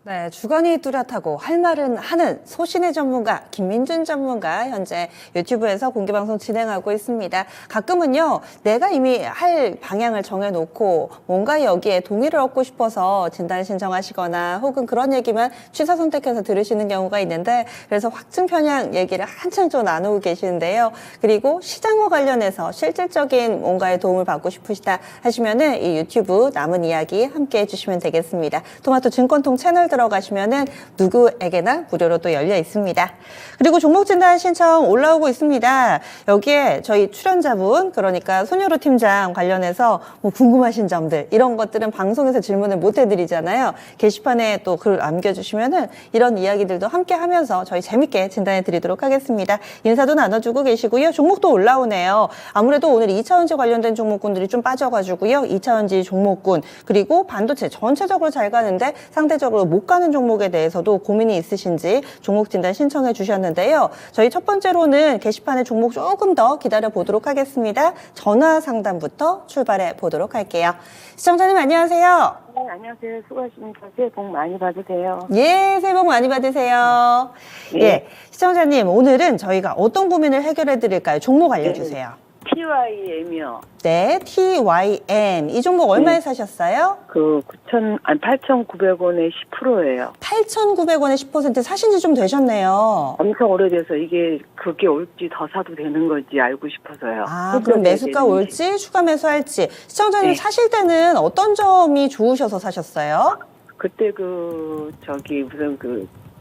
네, 주관이 뚜렷하고 할 말은 하는 소신의 전문가 김민준 전문가 현재 유튜브에서 공개방송 진행하고 있습니다. 가끔은요, 내가 이미 할 방향을 정해놓고 뭔가 여기에 동의를 얻고 싶어서 진단 신청하시거나 혹은 그런 얘기만 취사 선택해서 들으시는 경우가 있는데, 그래서 확증 편향 얘기를 한참 좀 나누고 계시는데요. 그리고 시장과 관련해서 실질적인 뭔가의 도움을 받고 싶으시다 하시면은 이 유튜브 남은 이야기 함께 해주시면 되겠습니다. 토마토 증권통 채널 들어가시면은 누구에게나 무료로 또 열려 있습니다. 그리고 종목 진단 신청 올라오고 있습니다. 여기에 저희 출연자분, 그러니까 손여로 팀장 관련해서 뭐 궁금하신 점들, 이런 것들은 방송에서 질문을 못 해드리잖아요. 게시판에 또 글 남겨주시면은 이런 이야기들도 함께 하면서 저희 재밌게 진단해 드리도록 하겠습니다. 인사도 나눠주고 계시고요. 종목도 올라오네요. 아무래도 오늘 2차원지 관련된 종목군들이 좀 빠져가지고요. 2차원지 종목군, 그리고 반도체 전체적으로 잘 가는데 상대적으로 못 가는 종목에 대해서도 고민이 있으신지 종목 진단 신청해 주셨는데요. 저희 첫 번째로는 게시판에 종목 조금 더 기다려 보도록 하겠습니다. 전화 상담부터 출발해 보도록 할게요. 시청자님 안녕하세요. 네, 안녕하세요. 수고하십니다. 새해 복 많이 받으세요. 예, 새해 복 많이 받으세요. 네. 예, 시청자님 오늘은 저희가 어떤 고민을 해결해 드릴까요? 종목 알려주세요. TYM이요. 네, TYM. 이 종목 얼마에 사셨어요? 8,900원에 10%예요. 8,900원에 10% 사신 지 좀 되셨네요. 엄청 오래돼서 그게 올지 더 사도 되는 건지 알고 싶어서요. 아, 그럼 매수가 올지 추가 매수할지. 시청자님 네. 사실 때는 어떤 점이 좋으셔서 사셨어요? 그때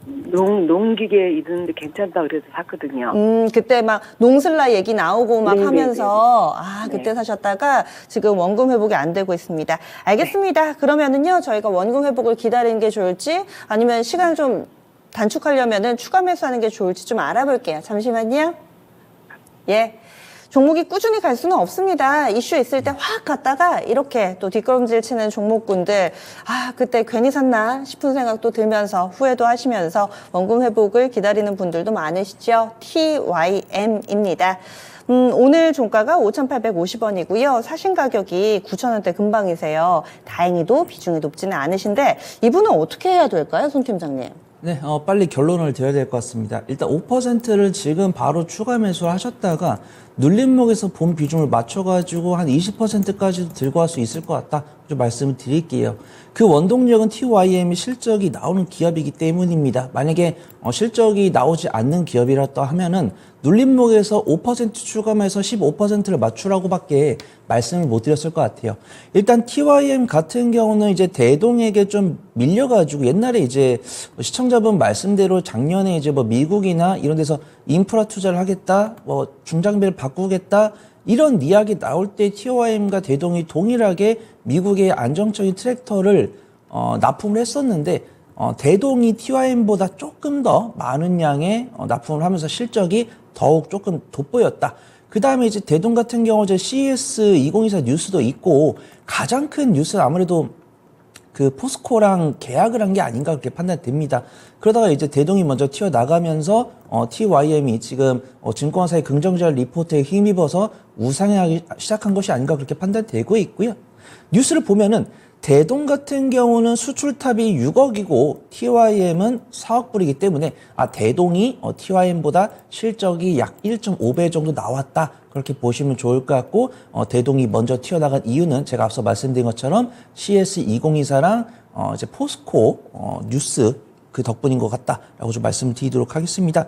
농기계 이런데 괜찮다 그래서 샀거든요. 그때 막 농슬라 얘기 나오고 막 네네네. 하면서 그때 네. 사셨다가 지금 원금 회복이 안 되고 있습니다. 알겠습니다. 그러면은요, 저희가 원금 회복을 기다리는 게 좋을지 아니면 시간을 좀 단축하려면은 추가 매수하는 게 좋을지 좀 알아볼게요. 잠시만요. 예. 종목이 꾸준히 갈 수는 없습니다. 이슈 있을 때 확 갔다가 이렇게 또 뒷걸음질 치는 종목군들, 그때 괜히 샀나 싶은 생각도 들면서 후회도 하시면서 원금 회복을 기다리는 분들도 많으시죠. TYM입니다. 오늘 종가가 5,850원이고요. 사신 가격이 9,000원대 근방이세요. 다행히도 비중이 높지는 않으신데 이분은 어떻게 해야 될까요, 손 팀장님? 네, 빨리 결론을 드려야 될 것 같습니다. 일단 5%를 지금 바로 추가 매수를 하셨다가 눌림목에서 본 비중을 맞춰가지고 한 20%까지도 들고 갈 수 있을 것 같다. 좀 말씀을 드릴게요. 그 원동력은 TYM이 실적이 나오는 기업이기 때문입니다. 만약에 실적이 나오지 않는 기업이라고 하면은 눌림목에서 5% 추가해서 15%를 맞추라고밖에 말씀을 못 드렸을 것 같아요. 일단 TYM 같은 경우는 이제 대동에게 좀 밀려가지고 옛날에 이제 시청자분 말씀대로 작년에 이제 뭐 미국이나 이런 데서 인프라 투자를 하겠다, 뭐 중장비를 바꾸겠다, 이런 이야기 나올 때 TYM과 대동이 동일하게 미국의 안정적인 트랙터를 납품을 했었는데 대동이 TYM보다 조금 더 많은 양의 납품을 하면서 실적이 더욱 조금 돋보였다. 그 다음에 이제 대동 같은 경우 이제 CES 2024 뉴스도 있고 가장 큰 뉴스는 아무래도 그 포스코랑 계약을 한 게 아닌가 그렇게 판단됩니다. 그러다가 이제 대동이 먼저 튀어나가면서 TYM이 지금 증권사의 긍정적 리포트에 힘입어서 우상향하기 시작한 것이 아닌가 그렇게 판단되고 있고요. 뉴스를 보면은 대동 같은 경우는 수출탑이 6억이고 TYM은 4억 불이기 때문에 대동이 TYM보다 실적이 약 1.5배 정도 나왔다. 그렇게 보시면 좋을 것 같고 대동이 먼저 튀어나간 이유는 제가 앞서 말씀드린 것처럼 CS 2024랑 이제 포스코 뉴스 그 덕분인 것 같다라고 좀 말씀드리도록 하겠습니다.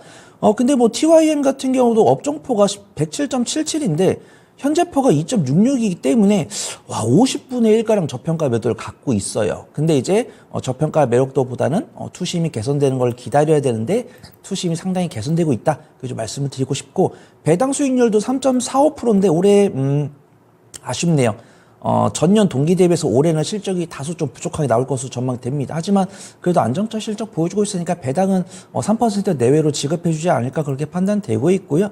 근데 뭐 TYM 같은 경우도 업종포가 107.77인데 현재포가 2.66이기 때문에 50분의 1가량 저평가 매도를 갖고 있어요. 근데 이제 저평가 매력도보다는 투심이 개선되는 걸 기다려야 되는데 투심이 상당히 개선되고 있다. 그래서 말씀을 드리고 싶고 배당 수익률도 3.45%인데 올해 아쉽네요. 전년 동기 대비해서 올해는 실적이 다소 좀 부족하게 나올 것으로 전망됩니다. 하지만 그래도 안정적 실적 보여주고 있으니까 배당은 3% 내외로 지급해주지 않을까 그렇게 판단되고 있고요.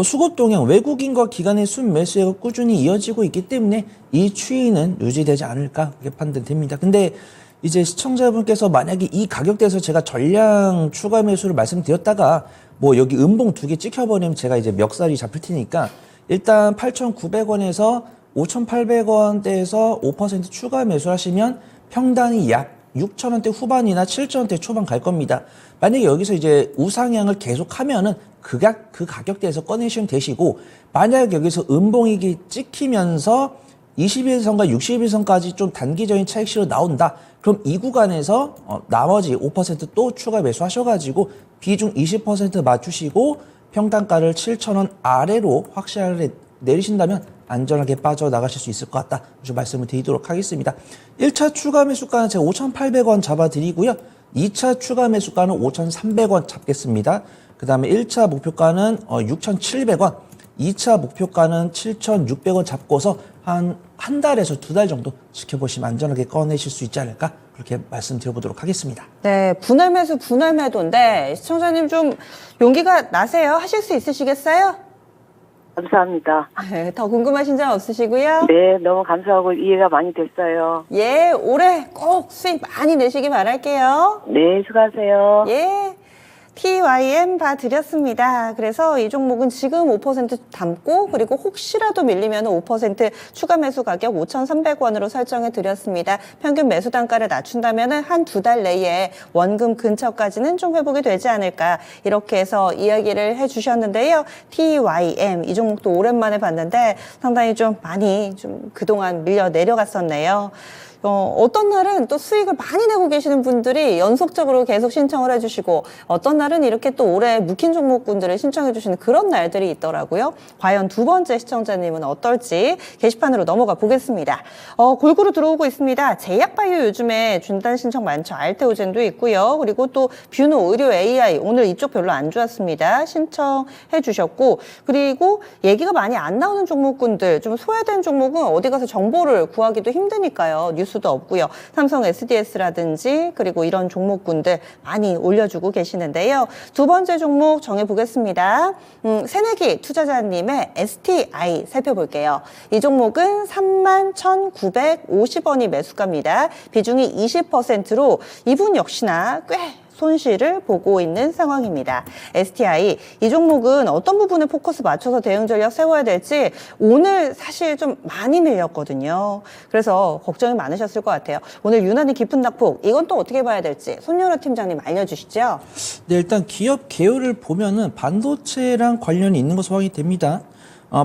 수급 동향, 외국인과 기관의 순매수가 꾸준히 이어지고 있기 때문에 이 추이는 유지되지 않을까 그렇게 판단됩니다. 근데 이제 시청자분께서 만약에 이 가격대에서 제가 전량 추가 매수를 말씀드렸다가 뭐 여기 음봉 2개 찍혀버리면 제가 이제 멱살이 잡힐 테니까 일단 8,900원에서 5,800원대에서 5% 추가 매수하시면 평단이 약 6,000원대 후반이나 7,000원대 초반 갈 겁니다. 만약에 여기서 이제 우상향을 계속하면은 그 가격대에서 꺼내시면 되시고, 만약 여기서 음봉이기 찍히면서 21선과 61선까지 좀 단기적인 차익실로 나온다. 그럼 이 구간에서 나머지 5%또 추가 매수하셔가지고 비중 20% 맞추시고 평단가를 7,000원 아래로 확실하게 내리신다면 안전하게 빠져나가실 수 있을 것 같다. 좀 말씀을 드리도록 하겠습니다. 1차 추가 매수가는 제가 5,800원 잡아드리고요. 2차 추가 매수가는 5,300원 잡겠습니다. 그 다음에 1차 목표가는 6,700원, 2차 목표가는 7,600원 잡고서 한 달에서 2달 정도 지켜보시면 안전하게 꺼내실 수 있지 않을까, 그렇게 말씀드려보도록 하겠습니다. 네, 분할 매수, 분할 매도인데 시청자님 좀 용기가 나세요? 하실 수 있으시겠어요? 감사합니다. 네, 더 궁금하신 점 없으시고요? 네, 너무 감사하고 이해가 많이 됐어요. 예, 올해 꼭 수익 많이 내시기 바랄게요. 네, 수고하세요. 예. TYM 봐드렸습니다. 그래서 이 종목은 지금 5% 담고, 그리고 혹시라도 밀리면 5% 추가 매수 가격 5,300원으로 설정해 드렸습니다. 평균 매수 단가를 낮춘다면 한 2달 내에 원금 근처까지는 좀 회복이 되지 않을까, 이렇게 해서 이야기를 해주셨는데요. TYM 이 종목도 오랜만에 봤는데 상당히 좀 많이 좀 그동안 밀려 내려갔었네요. 어떤 날은 또 수익을 많이 내고 계시는 분들이 연속적으로 계속 신청을 해주시고, 어떤 날은 이렇게 또 올해 묵힌 종목군들을 신청해 주시는 그런 날들이 있더라고요. 과연 두 번째 시청자님은 어떨지 게시판으로 넘어가 보겠습니다. 골고루 들어오고 있습니다. 제약바이오 요즘에 준단 신청 많죠. 알테오젠도 있고요. 그리고 또 뷰노 의료 AI, 오늘 이쪽 별로 안 좋았습니다. 신청해 주셨고, 그리고 얘기가 많이 안 나오는 종목군들, 좀 소외된 종목은 어디 가서 정보를 구하기도 힘드니까요. 뉴스도 없고요. 삼성 SDS라든지 그리고 이런 종목군들 많이 올려주고 계시는데요. 두 번째 종목 정해보겠습니다. 새내기 투자자님의 STI 살펴볼게요. 이 종목은 31,950원이 매수가입니다. 비중이 20%로 이분 역시나 꽤 손실을 보고 있는 상황입니다. STI 이 종목은 어떤 부분에 포커스 맞춰서 대응 전략 세워야 될지 오늘 사실 좀 많이 밀렸거든요. 그래서 걱정이 많으셨을 것 같아요. 오늘 유난히 깊은 낙폭, 이건 또 어떻게 봐야 될지 손유라 팀장님 알려주시죠. 네, 일단 기업 개요를 보면은 반도체랑 관련이 있는 것으로 확인이 됩니다.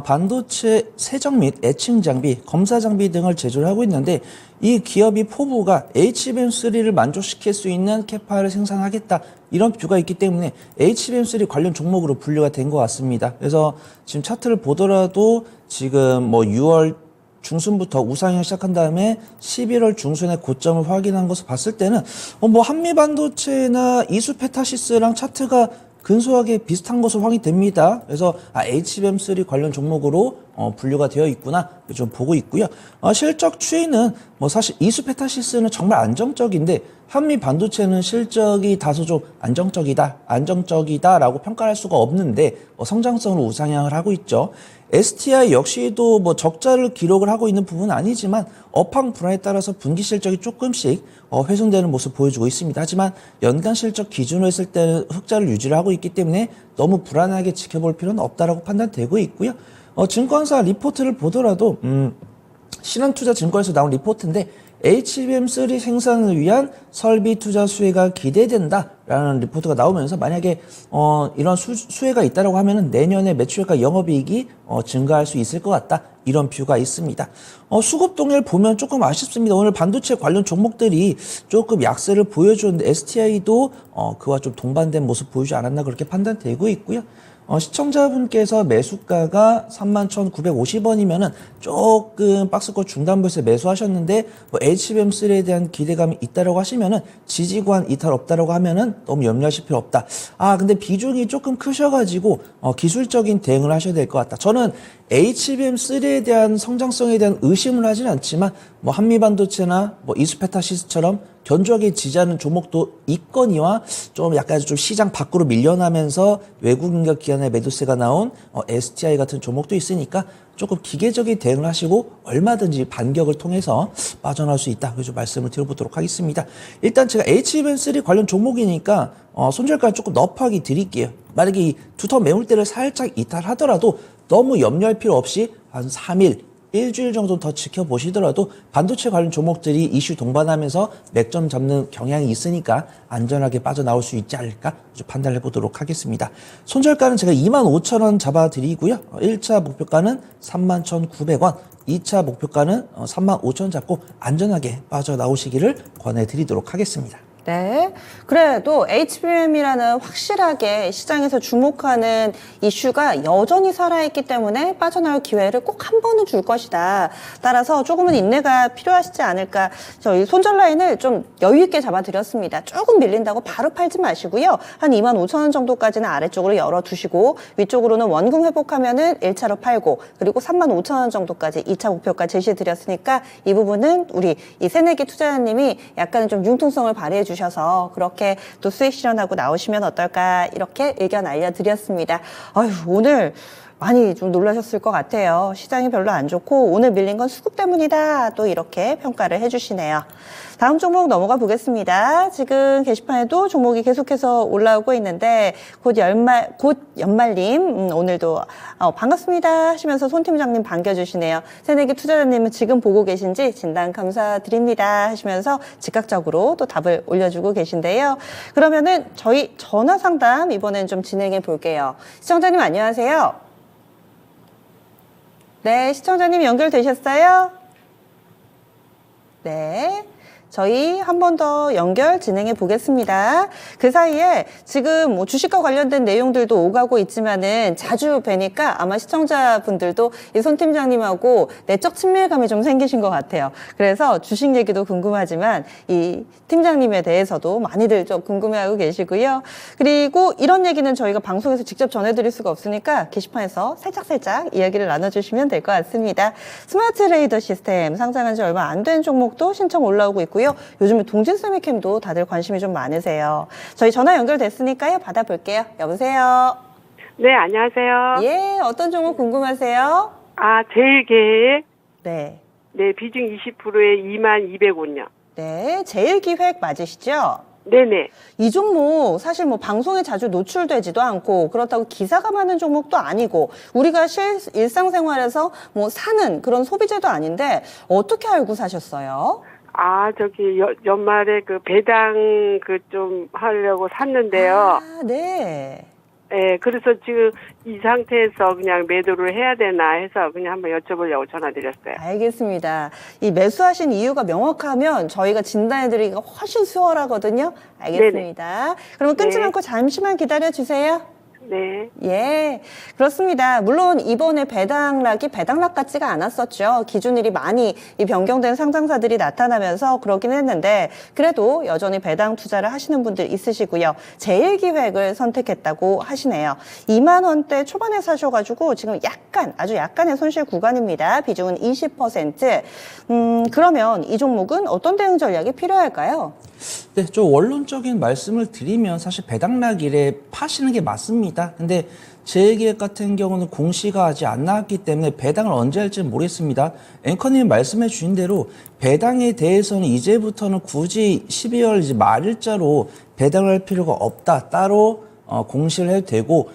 반도체 세정 및 애칭 장비, 검사 장비 등을 제조를 하고 있는데, 이 기업이 포부가 HBM3를 만족시킬 수 있는 캐파를 생산하겠다, 이런 뷰가 있기 때문에 HBM3 관련 종목으로 분류가 된 것 같습니다. 그래서 지금 차트를 보더라도 지금 6월 중순부터 우상향 시작한 다음에 11월 중순에 고점을 확인한 것을 봤을 때는 한미반도체나 이수페타시스랑 차트가 근소하게 비슷한 것으로 확인됩니다. 그래서 HBM3 관련 종목으로 분류가 되어 있구나 좀 보고 있고요. 실적 추이는 사실 이수페타시스는 정말 안정적인데 한미 반도체는 실적이 다소 좀 안정적이다라고 평가할 수가 없는데 성장성으로 우상향을 하고 있죠. STI 역시도 적자를 기록을 하고 있는 부분은 아니지만 업황 불안에 따라서 분기 실적이 조금씩 훼손되는 모습 보여주고 있습니다. 하지만 연간 실적 기준으로 했을 때는 흑자를 유지를 하고 있기 때문에 너무 불안하게 지켜볼 필요는 없다라고 판단되고 있고요. 증권사 리포트를 보더라도 신한투자증권에서 나온 리포트인데 HBM3 생산을 위한 설비 투자 수혜가 기대된다라는 리포트가 나오면서 만약에 이런 수혜가 있다라고 하면은 내년에 매출과 영업이익이 증가할 수 있을 것 같다, 이런 뷰가 있습니다. 수급 동일 보면 조금 아쉽습니다. 오늘 반도체 관련 종목들이 조금 약세를 보여주는데 STI도 그와 좀 동반된 모습 보이지 않았나, 그렇게 판단되고 있고요. 시청자분께서 매수가가 31,950원이면은 조금 박스권 중단부에서 매수하셨는데 HBM3에 대한 기대감이 있다라고 하시면은 지지구간 이탈 없다라고 하면은 너무 염려하실 필요 없다. 근데 비중이 조금 크셔가지고 기술적인 대응을 하셔야 될 것 같다. 저는 HBM3에 대한 성장성에 대한 의심을 하진 않지만 한미반도체나 이수페타시스처럼 견조하게 지지하는 종목도 있거니와 좀 약간 좀 시장 밖으로 밀려나면서 외국인과 기관의 매도세가 나온 STI 같은 종목도 있으니까 조금 기계적인 대응을 하시고 얼마든지 반격을 통해서 빠져나올 수 있다, 그래서 말씀을 드려보도록 하겠습니다. 일단 제가 HBM3 관련 종목이니까 손절가를 조금 넙하게 드릴게요. 만약에 이 두터 매물대를 살짝 이탈하더라도 너무 염려할 필요 없이 한 3일 일주일 정도 더 지켜보시더라도 반도체 관련 종목들이 이슈 동반하면서 맥점 잡는 경향이 있으니까 안전하게 빠져나올 수 있지 않을까 판단해 보도록 하겠습니다. 손절가는 제가 25,000원 잡아드리고요. 1차 목표가는 31,900원, 2차 목표가는 35,000원 잡고 안전하게 빠져나오시기를 권해드리도록 하겠습니다. 네. 그래도 HBM이라는 확실하게 시장에서 주목하는 이슈가 여전히 살아있기 때문에 빠져나올 기회를 꼭 한 번은 줄 것이다. 따라서 조금은 인내가 필요하시지 않을까. 저희 손절 라인을 좀 여유 있게 잡아드렸습니다. 조금 밀린다고 바로 팔지 마시고요. 한 25,000원 정도까지는 아래쪽으로 열어두시고 위쪽으로는 원금 회복하면은 1차로 팔고 그리고 35,000원 정도까지 2차 목표가 제시해드렸으니까 이 부분은 우리 이 새내기 투자자님이 약간은 좀 융통성을 발휘해 주셔서 그렇게 또 수익 실현하고 나오시면 어떨까 이렇게 의견 알려드렸습니다. 아유, 오늘 많이 좀 놀라셨을 것 같아요. 시장이 별로 안 좋고 오늘 밀린 건 수급 때문이다. 또 이렇게 평가를 해주시네요. 다음 종목 넘어가 보겠습니다. 지금 게시판에도 종목이 계속해서 올라오고 있는데 곧 연말님 오늘도 반갑습니다 하시면서 손 팀장님 반겨주시네요. 새내기 투자자님은 지금 보고 계신지 진단 감사드립니다 하시면서 즉각적으로 또 답을 올려주고 계신데요. 그러면은 저희 전화 상담 이번엔 좀 진행해 볼게요. 시청자님 안녕하세요. 네, 시청자님 연결되셨어요? 네. 저희 한 번 더 연결 진행해 보겠습니다. 그 사이에 지금 뭐 주식과 관련된 내용들도 오가고 있지만은 자주 뵈니까 아마 시청자분들도 이 손 팀장님하고 내적 친밀감이 좀 생기신 것 같아요. 그래서 주식 얘기도 궁금하지만 이 팀장님에 대해서도 많이들 좀 궁금해하고 계시고요. 그리고 이런 얘기는 저희가 방송에서 직접 전해드릴 수가 없으니까 게시판에서 살짝살짝 이야기를 나눠주시면 될 것 같습니다. 스마트 레이더 시스템 상장한 지 얼마 안 된 종목도 신청 올라오고 있고요. 요즘에 동진 세미캠도 다들 관심이 좀 많으세요. 저희 전화 연결됐으니까요. 받아볼게요. 여보세요. 네, 안녕하세요. 예, 어떤 종목 궁금하세요? 제일계획. 네. 네, 비중 20%에 22,200원요. 네, 제일기획 맞으시죠? 네네. 이 종목 사실 뭐 방송에 자주 노출되지도 않고 그렇다고 기사가 많은 종목도 아니고 우리가 일상생활에서 뭐 사는 그런 소비재도 아닌데 어떻게 알고 사셨어요? 연말에 그 배당 좀 하려고 샀는데요. 네. 네, 그래서 지금 이 상태에서 그냥 매도를 해야 되나 해서 그냥 한번 여쭤보려고 전화드렸어요. 알겠습니다. 이 매수하신 이유가 명확하면 저희가 진단해드리기가 훨씬 수월하거든요. 알겠습니다. 그러면 끊지 않고 잠시만 기다려주세요. 네. 예, 그렇습니다. 물론 이번에 배당락이 배당락 같지가 않았었죠. 기준일이 많이 이 변경된 상장사들이 나타나면서 그러긴 했는데 그래도 여전히 배당 투자를 하시는 분들 있으시고요. 제일기획을 선택했다고 하시네요. 2만 원대 초반에 사셔가지고 지금 아주 약간의 손실 구간입니다. 비중은 20%. 그러면 이 종목은 어떤 대응 전략이 필요할까요? 네, 좀 원론적인 말씀을 드리면 사실 배당락일에 파시는 게 맞습니다. 근데 제일기획 같은 경우는 공시가 아직 안 나왔기 때문에 배당을 언제 할지는 모르겠습니다. 앵커님 말씀해 주신 대로 배당에 대해서는 이제부터는 굳이 12월 이제 말일자로 배당을 할 필요가 없다. 따로 공시를 해도 되고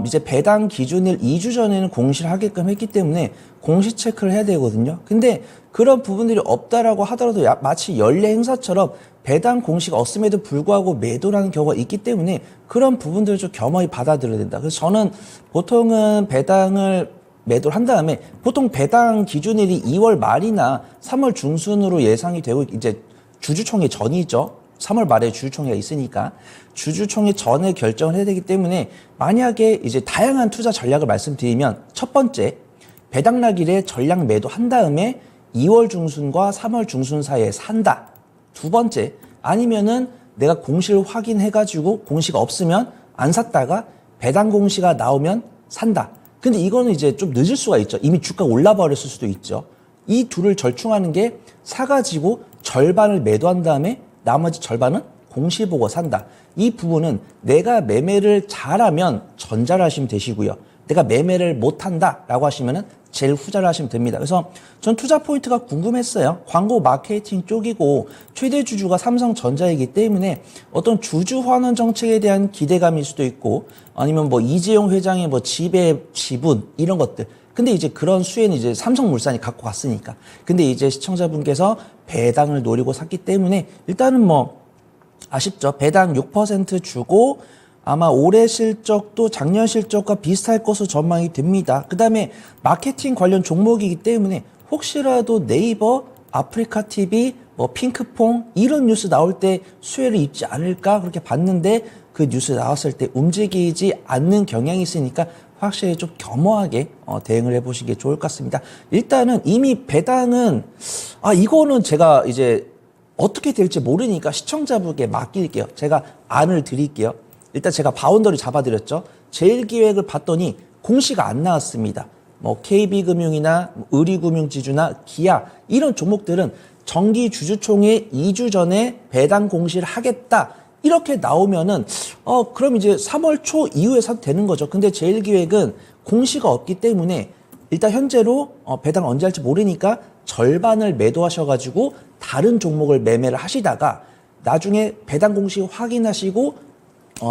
이제 배당 기준일 2주 전에는 공시를 하게끔 했기 때문에 공시 체크를 해야 되거든요. 근데 그런 부분들이 없다라고 하더라도 마치 연례 행사처럼 배당 공시가 없음에도 불구하고 매도라는 경우가 있기 때문에 그런 부분들을 좀 겸허히 받아들여야 된다. 그래서 저는 보통은 배당을 매도를 한 다음에 보통 배당 기준일이 2월 말이나 3월 중순으로 예상이 되고 이제 주주총회 전이죠. 3월 말에 주주총회가 있으니까 주주총회 전에 결정을 해야 되기 때문에 만약에 이제 다양한 투자 전략을 말씀드리면 첫 번째 배당락일에 전량 매도한 다음에 2월 중순과 3월 중순 사이에 산다. 두 번째 아니면은 내가 공시를 확인해가지고 공시가 없으면 안 샀다가 배당 공시가 나오면 산다. 근데 이거는 이제 좀 늦을 수가 있죠. 이미 주가 올라버렸을 수도 있죠. 이 둘을 절충하는 게 사가지고 절반을 매도한 다음에 나머지 절반은 공시 보고 산다. 이 부분은 내가 매매를 잘하면 전자를 하시면 되시고요. 내가 매매를 못한다라고 하시면은 제일 후자를 하시면 됩니다. 그래서 전 투자 포인트가 궁금했어요. 광고 마케팅 쪽이고 최대 주주가 삼성전자이기 때문에 어떤 주주 환원 정책에 대한 기대감일 수도 있고 아니면 뭐 이재용 회장의 뭐 지배 지분 이런 것들 근데 이제 그런 수혜는 이제 삼성물산이 갖고 갔으니까. 근데 이제 시청자분께서 배당을 노리고 샀기 때문에 일단은 뭐 아쉽죠. 배당 6% 주고 아마 올해 실적도 작년 실적과 비슷할 것으로 전망이 됩니다. 그 다음에 마케팅 관련 종목이기 때문에 혹시라도 네이버, 아프리카 TV, 뭐 핑크퐁 이런 뉴스 나올 때 수혜를 입지 않을까 그렇게 봤는데 그 뉴스 나왔을 때 움직이지 않는 경향이 있으니까 확실히 좀 겸허하게 대응을 해보시는 게 좋을 것 같습니다. 일단은 이미 배당은 이거는 제가 이제 어떻게 될지 모르니까 시청자분께 맡길게요. 제가 안을 드릴게요. 일단 제가 바운더리 잡아드렸죠. 제일기획을 봤더니 공시가 안 나왔습니다. 뭐 KB금융이나 의리금융지주나 기아 이런 종목들은 정기주주총회 2주 전에 배당 공시를 하겠다. 이렇게 나오면은 그럼 이제 3월 초 이후에 사도 되는 거죠. 근데 제일기획은 공시가 없기 때문에 일단 현재로 배당 언제 할지 모르니까 절반을 매도하셔가지고 다른 종목을 매매를 하시다가 나중에 배당 공시 확인하시고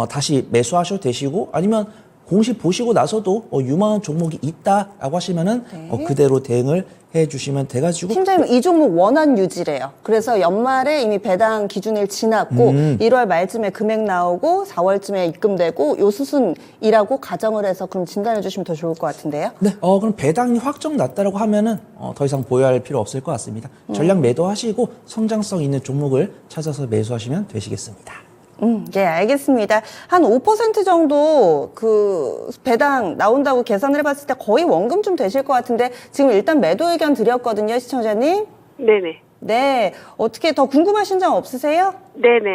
다시 매수하셔도 되시고 아니면 공시 보시고 나서도 유망한 종목이 있다라고 하시면은 네. 그대로 대응을 해주시면 돼가지고 팀장님 이 종목 원한 유지래요. 그래서 연말에 이미 배당 기준일 지났고 1월 말쯤에 금액 나오고 4월쯤에 입금되고 요 수순이라고 가정을 해서 그럼 진단해 주시면 더 좋을 것 같은데요. 네, 그럼 배당이 확정 났다라고 하면은 더 이상 보유할 필요 없을 것 같습니다. 전략 매도하시고 성장성 있는 종목을 찾아서 매수하시면 되시겠습니다. 예, 알겠습니다. 한 5% 정도 그 배당 나온다고 계산을 해봤을 때 거의 원금 좀 되실 것 같은데 지금 일단 매도 의견 드렸거든요, 시청자님. 네네. 네, 어떻게 더 궁금하신 점 없으세요? 네네.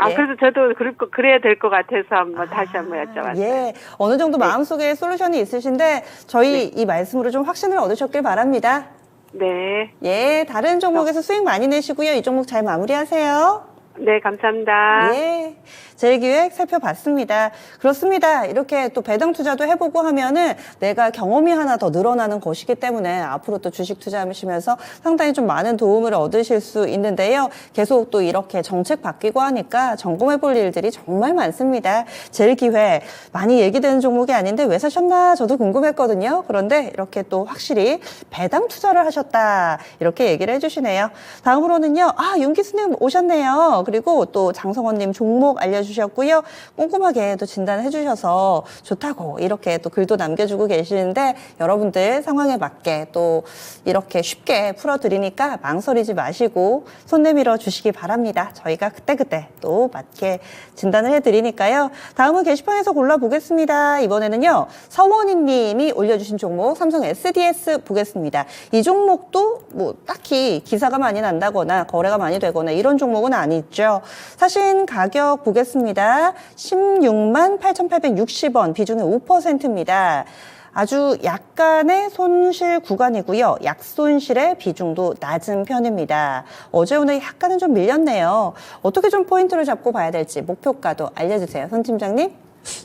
예. 그래서 저도 그래야 될 것 같아서 다시 한번 여쭤봤어요. 예, 어느 정도 마음속에 솔루션이 있으신데 저희 이 말씀으로 좀 확신을 얻으셨길 바랍니다. 네. 예, 다른 종목에서 수익 많이 내시고요. 이 종목 잘 마무리하세요. 네, 감사합니다. 예, 제일기획 살펴봤습니다. 그렇습니다. 이렇게 또 배당 투자도 해보고 하면은 내가 경험이 하나 더 늘어나는 것이기 때문에 앞으로 또 주식 투자하시면서 상당히 좀 많은 도움을 얻으실 수 있는데요. 계속 또 이렇게 정책 바뀌고 하니까 점검해볼 일들이 정말 많습니다. 제일기획 많이 얘기되는 종목이 아닌데 왜 사셨나 저도 궁금했거든요. 그런데 이렇게 또 확실히 배당 투자를 하셨다 이렇게 얘기를 해주시네요. 다음으로는요. 윤기수님 오셨네요. 그리고 또 장성원님 종목 알려주셨고요. 꼼꼼하게 또 진단해 주셔서 좋다고 이렇게 또 글도 남겨주고 계시는데 여러분들 상황에 맞게 또 이렇게 쉽게 풀어드리니까 망설이지 마시고 손 내밀어 주시기 바랍니다. 저희가 그때그때 또 맞게 진단을 해드리니까요. 다음은 게시판에서 골라보겠습니다. 이번에는요. 서원희 님이 올려주신 종목 삼성 SDS 보겠습니다. 이 종목도 뭐 딱히 기사가 많이 난다거나 거래가 많이 되거나 이런 종목은 아니죠. 사신 가격 보겠습니다. 16만 8,860원, 비중이 5%입니다. 아주 약간의 손실 구간이고요. 약손실의 비중도 낮은 편입니다. 어제 오늘 약간은 좀 밀렸네요. 어떻게 좀 포인트를 잡고 봐야 될지 목표가도 알려주세요. 손 팀장님.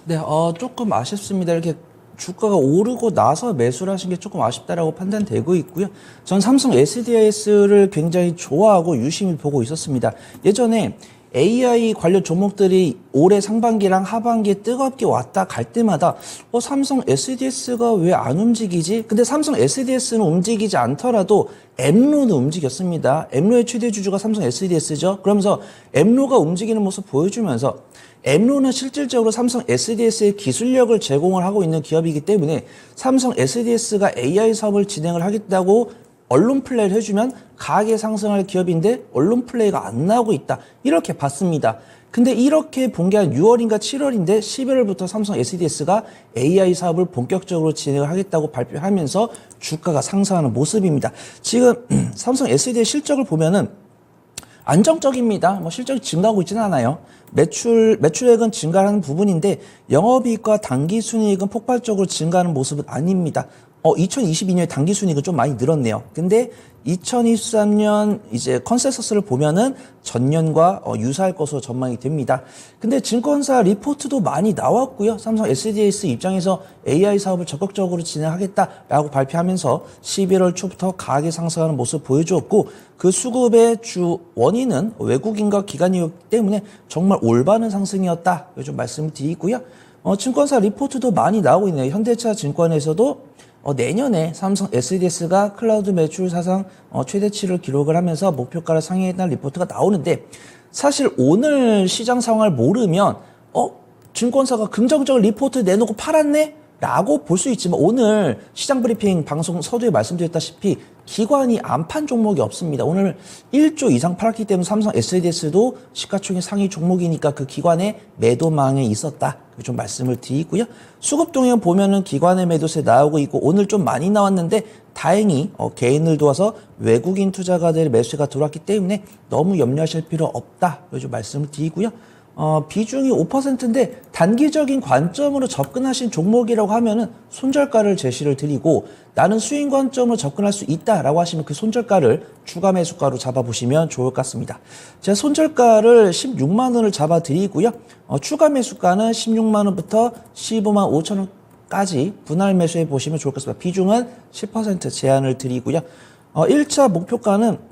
네, 조금 아쉽습니다. 이렇게 주가가 오르고 나서 매수를 하신 게 조금 아쉽다라고 판단되고 있고요. 전 삼성 SDIS를 굉장히 좋아하고 유심히 보고 있었습니다. 예전에 AI 관련 종목들이 올해 상반기랑 하반기에 뜨겁게 왔다 갈 때마다 삼성 SDS가 왜 안 움직이지? 근데 삼성 SDS는 움직이지 않더라도 엠로는 움직였습니다. 엠로의 최대 주주가 삼성 SDS죠. 그러면서 엠로가 움직이는 모습 보여주면서 엠로는 실질적으로 삼성 SDS의 기술력을 제공을 하고 있는 기업이기 때문에 삼성 SDS가 AI 사업을 진행을 하겠다고 언론 플레이를 해주면 가계 상승할 기업인데 언론 플레이가 안 나오고 있다. 이렇게 봤습니다. 근데 이렇게 본 게 한 6월인가 7월인데 11월부터 삼성 SDS가 AI 사업을 본격적으로 진행을 하겠다고 발표하면서 주가가 상승하는 모습입니다. 지금 삼성 SD의 실적을 보면은 안정적입니다. 뭐 실적이 증가하고 있지는 않아요. 매출액은 증가하는 부분인데 영업이익과 당기순이익은 폭발적으로 증가하는 모습은 아닙니다. 2022년에 당기순이익은 좀 많이 늘었네요. 근데 2023년 이제 컨센서스를 보면은 전년과 유사할 것으로 전망이 됩니다. 근데 증권사 리포트도 많이 나왔고요. 삼성 SDS 입장에서 AI 사업을 적극적으로 진행하겠다라고 발표하면서 11월 초부터 가계 상승하는 모습을 보여주었고 그 수급의 주 원인은 외국인과 기관이었기 때문에 정말 올바른 상승이었다. 좀 말씀을 드리고요. 증권사 리포트도 많이 나오고 있네요. 현대차 증권에서도 내년에 삼성 SDS가 클라우드 매출 사상 최대치를 기록을 하면서 목표가를 상회했다는 리포트가 나오는데 사실 오늘 시장 상황을 모르면 증권사가 긍정적인 리포트 내놓고 팔았네? 라고 볼 수 있지만 오늘 시장 브리핑 방송 서두에 말씀드렸다시피 기관이 안 판 종목이 없습니다. 오늘 1조 이상 팔았기 때문에 삼성 SDS도 시가총액 상위 종목이니까 그 기관의 매도망에 있었다. 좀 말씀을 드리고요. 수급 동향 보면은 기관의 매도세 나오고 있고 오늘 좀 많이 나왔는데 다행히 개인을 도와서 외국인 투자가들의 매수가 들어왔기 때문에 너무 염려하실 필요 없다. 좀 말씀을 드리고요. 비중이 5%인데 단기적인 관점으로 접근하신 종목이라고 하면은 손절가를 제시를 드리고 나는 수익 관점으로 접근할 수 있다라고 하시면 그 손절가를 추가 매수가로 잡아보시면 좋을 것 같습니다. 제가 손절가를 16만 원을 잡아드리고요. 추가 매수가는 16만 원부터 15만 5천 원까지 분할 매수해 보시면 좋을 것 같습니다. 비중은 10% 제한을 드리고요. 1차 목표가는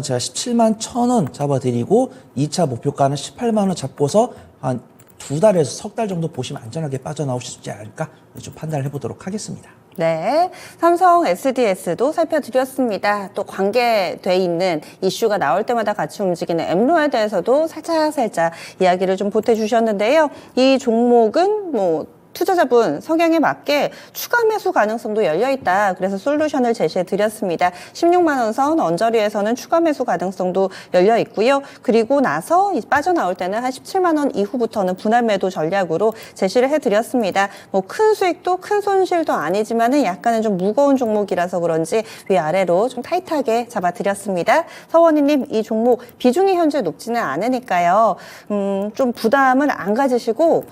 제가 17만 1,000원 잡아드리고 2차 목표가는 18만 원 잡고서 한 2달에서 석 달 정도 보시면 안전하게 빠져나오실 수 있지 않을까 좀 판단을 해보도록 하겠습니다. 네, 삼성 SDS도 살펴드렸습니다. 또 관계돼 있는 이슈가 나올 때마다 같이 움직이는 엠로에 대해서도 살짝 이야기를 좀 보태주셨는데요. 이 종목은 투자자분 성향에 맞게 추가 매수 가능성도 열려있다. 그래서 솔루션을 제시해드렸습니다. 16만 원 선 언저리에서는 추가 매수 가능성도 열려있고요. 그리고 나서 빠져나올 때는 한 17만 원 이후부터는 분할 매도 전략으로 제시를 해드렸습니다. 큰 수익도 큰 손실도 아니지만은 약간은 좀 무거운 종목이라서 그런지 위아래로 좀 타이트하게 잡아드렸습니다. 서원희님, 이 종목 비중이 현재 높지는 않으니까요. 좀 부담을 안 가지시고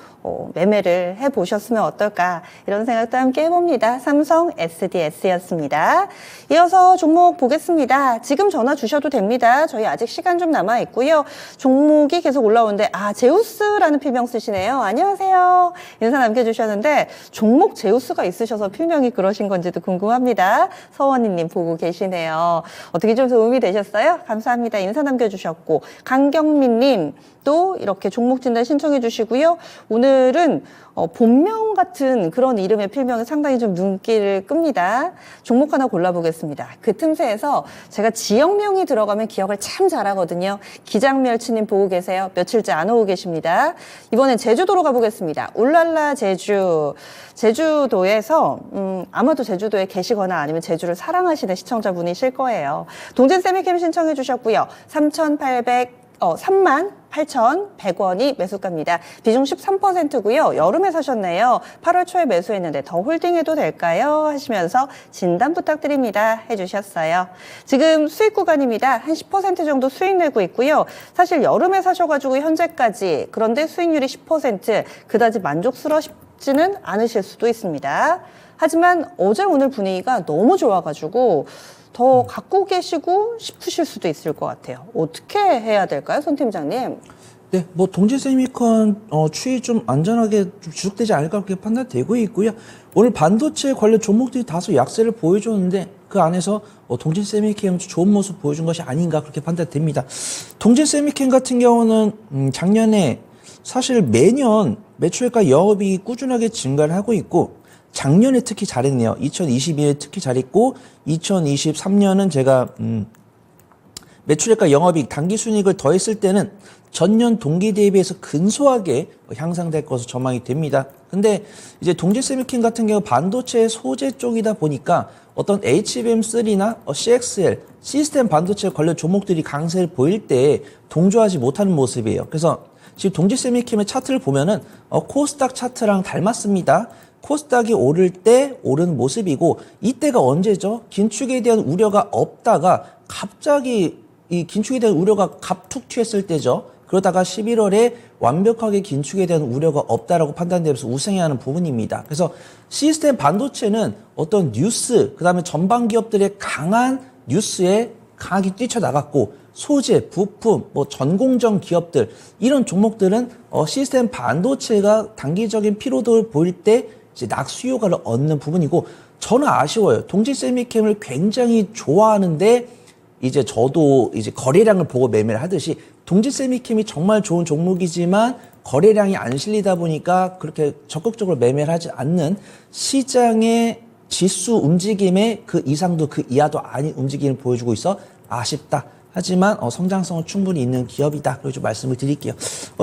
매매를 해보셨으면 어떨까 이런 생각도 함께 해봅니다. 삼성 SDS였습니다. 이어서 종목 보겠습니다. 지금 전화 주셔도 됩니다. 저희 아직 시간 좀 남아 있고요. 종목이 계속 올라오는데 제우스라는 필명 쓰시네요. 안녕하세요. 인사 남겨주셨는데 종목 제우스가 있으셔서 필명이 그러신 건지도 궁금합니다. 서원희님 보고 계시네요. 어떻게 좀 도움이 되셨어요? 감사합니다. 인사 남겨주셨고 강경민님 또 이렇게 종목 진단 신청해 주시고요. 오늘은 본명 같은 그런 이름의 필명이 상당히 좀 눈길을 끕니다. 종목 하나 골라보겠습니다. 그 틈새에서 제가 지역명이 들어가면 기억을 참 잘하거든요. 기장멸치님 보고 계세요. 며칠째 안 오고 계십니다. 이번엔 제주도로 가보겠습니다. 울랄라 제주. 제주도에서 아마도 제주도에 계시거나 아니면 제주를 사랑하시는 시청자분이실 거예요. 동진 세미캠 신청해 주셨고요. 38,100원이 매수가입니다. 비중 13%고요. 여름에 사셨네요. 8월 초에 매수했는데 더 홀딩해도 될까요? 하시면서 진단 부탁드립니다. 해주셨어요. 지금 수익 구간입니다. 한 10% 정도 수익 내고 있고요. 사실 여름에 사셔가지고 현재까지 그런데 수익률이 10% 그다지 만족스럽지는 않으실 수도 있습니다. 하지만 어제 오늘 분위기가 너무 좋아가지고 더 갖고 계시고 싶으실 수도 있을 것 같아요. 어떻게 해야 될까요, 손 팀장님? 네, 동진 세미콘 추이 좀 안전하게 좀 지속되지 않을까 그렇게 판단되고 있고요. 오늘 반도체 관련 종목들이 다소 약세를 보여줬는데 그 안에서 동진 세미캠 좋은 모습 보여준 것이 아닌가 그렇게 판단됩니다. 동진 세미캠 같은 경우는 작년에 사실 매년 매출과 영업이익이 꾸준하게 증가를 하고 있고 작년에 특히 잘했네요. 2022년에 특히 잘했고 2023년은 제가 매출액과 영업이익, 당기순이익을 더했을 때는 전년 동기 대비해서 근소하게 향상될 것으로 전망이 됩니다. 근데 이제 동지세미킨 같은 경우 반도체 소재 쪽이다 보니까 어떤 HBM3나 CXL, 시스템 반도체 관련 종목들이 강세를 보일 때 동조하지 못하는 모습이에요. 그래서 지금 동지세미킴의 차트를 보면은 코스닥 차트랑 닮았습니다. 코스닥이 오를 때 오른 모습이고 이때가 언제죠? 긴축에 대한 우려가 없다가 갑자기 이 긴축에 대한 우려가 갑툭 튀었을 때죠. 그러다가 11월에 완벽하게 긴축에 대한 우려가 없다라고 판단되면서 우상해야 하는 부분입니다. 그래서 시스템 반도체는 어떤 뉴스, 그 다음에 전방 기업들의 강한 뉴스에 강하게 뛰쳐나갔고 소재, 부품, 전공정 기업들 이런 종목들은 시스템 반도체가 단기적인 피로도를 보일 때 이제 낙수효과를 얻는 부분이고 저는 아쉬워요. 동지세미캠을 굉장히 좋아하는데 이제 저도 이제 거래량을 보고 매매를 하듯이 동지세미캠이 정말 좋은 종목이지만 거래량이 안 실리다 보니까 그렇게 적극적으로 매매를 하지 않는 시장의 지수 움직임의 그 이상도 그 이하도 아닌 움직임을 보여주고 있어 아쉽다. 하지만 성장성은 충분히 있는 기업이다. 그리고 좀 말씀을 드릴게요.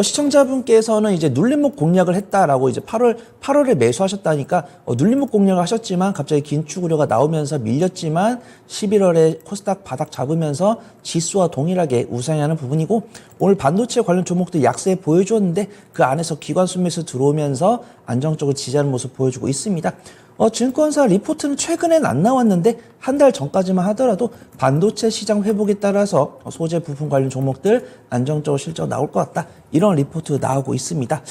시청자분께서는 이제 눌림목 공략을 했다라고 이제 8월에 매수하셨다니까 눌림목 공략을 하셨지만 갑자기 긴축 우려가 나오면서 밀렸지만 11월에 코스닥 바닥 잡으면서 지수와 동일하게 우상향하는 부분이고 오늘 반도체 관련 종목들 약세 보여줬는데 그 안에서 기관 순매수 들어오면서 안정적으로 지지하는 모습 보여주고 있습니다. 증권사 리포트는 최근엔 안 나왔는데 한 달 전까지만 하더라도 반도체 시장 회복에 따라서 소재 부품 관련 종목들 안정적으로 실적 나올 것 같다. 이런 리포트 나오고 있습니다.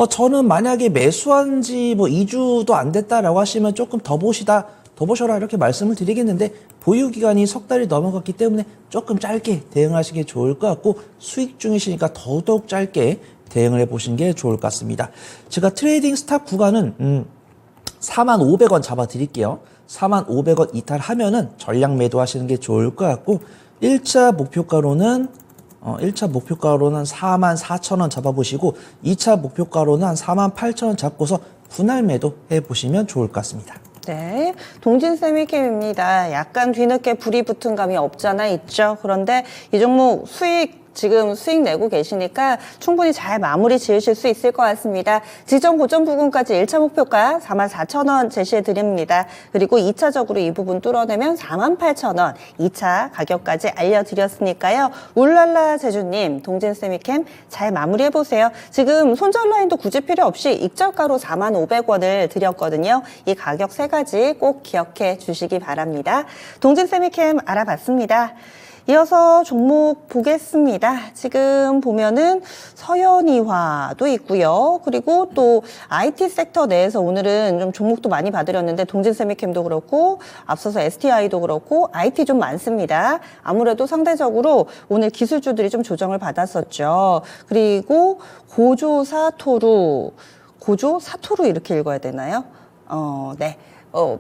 저는 만약에 매수한 지 2주도 안 됐다라고 하시면 조금 더 보셔라 이렇게 말씀을 드리겠는데 보유 기간이 석 달이 넘어갔기 때문에 조금 짧게 대응하시는 게 좋을 것 같고 수익 중이시니까 더더욱 짧게 대응을 해보시는 게 좋을 것 같습니다. 제가 트레이딩 스탑 구간은 45,500원 잡아드릴게요. 45,500원 이탈하면은 전량 매도하시는 게 좋을 것 같고 1차 목표가로는 44,000원 잡아보시고 2차 목표가로는 한 48,000원 잡고서 분할 매도 해보시면 좋을 것 같습니다. 네, 동진세미캠입니다. 약간 뒤늦게 불이 붙은 감이 없잖아 있죠. 그런데 이 종목 지금 수익 내고 계시니까 충분히 잘 마무리 지으실 수 있을 것 같습니다. 지정 고점 부근까지 1차 목표가 44,000원 제시해 드립니다. 그리고 2차적으로 이 부분 뚫어내면 48,000원 2차 가격까지 알려드렸으니까요. 울랄라 제주님 동진세미캠 잘 마무리해 보세요. 지금 손절 라인도 굳이 필요 없이 익절가로 45,500원을 드렸거든요. 이 가격 세 가지 꼭 기억해 주시기 바랍니다. 동진세미캠 알아봤습니다. 이어서 종목 보겠습니다. 지금 보면은 서현이화도 있고요. 그리고 또 IT 섹터 내에서 오늘은 좀 종목도 많이 봐드렸는데 동진세미캠도 그렇고 앞서서 STI도 그렇고 IT 좀 많습니다. 아무래도 상대적으로 오늘 기술주들이 좀 조정을 받았었죠. 그리고 고조사토루 이렇게 읽어야 되나요? 네.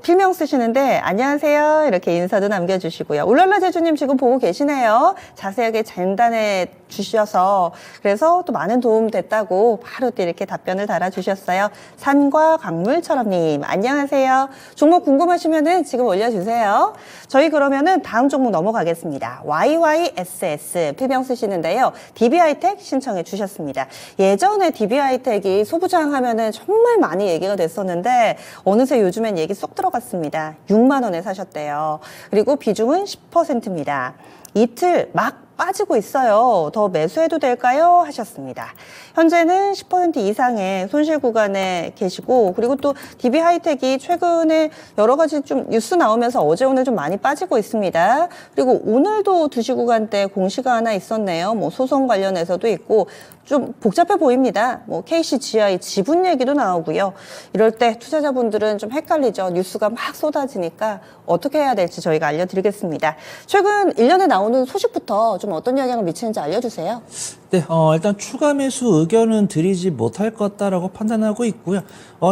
필명 쓰시는데 안녕하세요 이렇게 인사도 남겨주시고요. 울랄라 제주님 지금 보고 계시네요. 자세하게 진단해 주셔서 그래서 또 많은 도움 됐다고 바로 또 이렇게 답변을 달아주셨어요. 산과 광물처럼님 안녕하세요. 종목 궁금하시면은 지금 올려주세요. 저희 그러면은 다음 종목 넘어가겠습니다. YYSS 필명 쓰시는데요. DB하이텍 신청해 주셨습니다. 예전에 DB하이텍이 소부장 하면은 정말 많이 얘기가 됐었는데 어느새 요즘엔 얘기 쏙 들어갔습니다. 6만 원에 사셨대요. 그리고 비중은 10%입니다. 이틀 막 빠지고 있어요. 더 매수해도 될까요? 하셨습니다. 현재는 10% 이상의 손실 구간에 계시고 그리고 또 DB하이텍이 최근에 여러 가지 좀 뉴스 나오면서 어제 오늘 좀 많이 빠지고 있습니다. 그리고 오늘도 2시 구간대 공시가 하나 있었네요. 소송 관련해서도 있고 좀 복잡해 보입니다. KCGI 지분 얘기도 나오고요. 이럴 때 투자자분들은 좀 헷갈리죠. 뉴스가 막 쏟아지니까 어떻게 해야 될지 저희가 알려드리겠습니다. 최근 1년에 나오는 소식부터 좀 어떤 영향을 미치는지 알려주세요. 네, 일단 추가 매수 의견은 드리지 못할 것 같다라고 판단하고 있고요.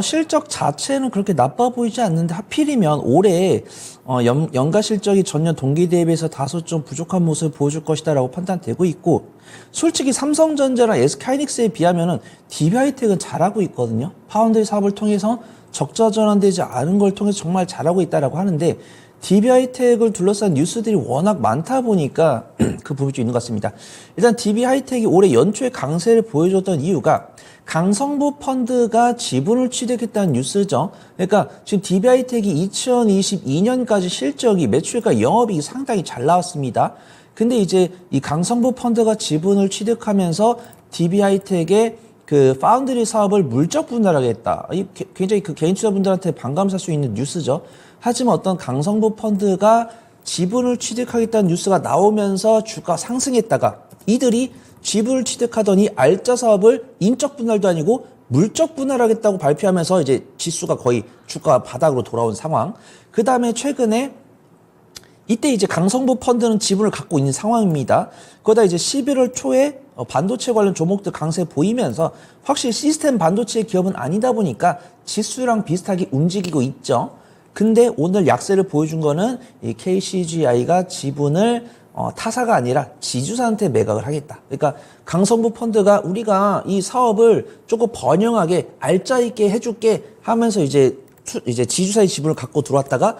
실적 자체는 그렇게 나빠 보이지 않는데 하필이면 올해 연가 실적이 전년 동기 대비해서 다소 좀 부족한 모습을 보여줄 것이다라고 판단되고 있고 솔직히 삼성전자랑 SK하이닉스에 비하면은 DB하이텍은 잘하고 있거든요. 파운드리 사업을 통해서 적자 전환되지 않은 걸 통해서 정말 잘하고 있다라고 하는데 DB하이텍을 둘러싼 뉴스들이 워낙 많다 보니까 그 부분이 좀 있는 것 같습니다. 일단 DB하이텍이 올해 연초에 강세를 보여줬던 이유가 강성부 펀드가 지분을 취득했다는 뉴스죠. 그러니까 지금 DB하이텍이 2022년까지 실적이 매출과 영업이익이 상당히 잘 나왔습니다. 근데 이제 이 강성부 펀드가 지분을 취득하면서 DB하이텍의 그 파운드리 사업을 물적 분할하겠다. 굉장히 그 개인 투자분들한테 반감 살 수 있는 뉴스죠. 하지만 어떤 강성부 펀드가 지분을 취득하겠다는 뉴스가 나오면서 주가 상승했다가 이들이 지분을 취득하더니 알짜 사업을 인적 분할도 아니고 물적 분할하겠다고 발표하면서 이제 지수가 거의 주가 바닥으로 돌아온 상황. 그 다음에 최근에 이때 이제 강성부 펀드는 지분을 갖고 있는 상황입니다. 그러다 이제 11월 초에 반도체 관련 종목들 강세 보이면서 확실히 시스템 반도체 기업은 아니다 보니까 지수랑 비슷하게 움직이고 있죠. 근데 오늘 약세를 보여준 거는 이 KCGI가 지분을 타사가 아니라 지주사한테 매각을 하겠다. 그러니까 강성부 펀드가 우리가 이 사업을 조금 번영하게 알짜 있게 해줄게 하면서 이제 지주사의 지분을 갖고 들어왔다가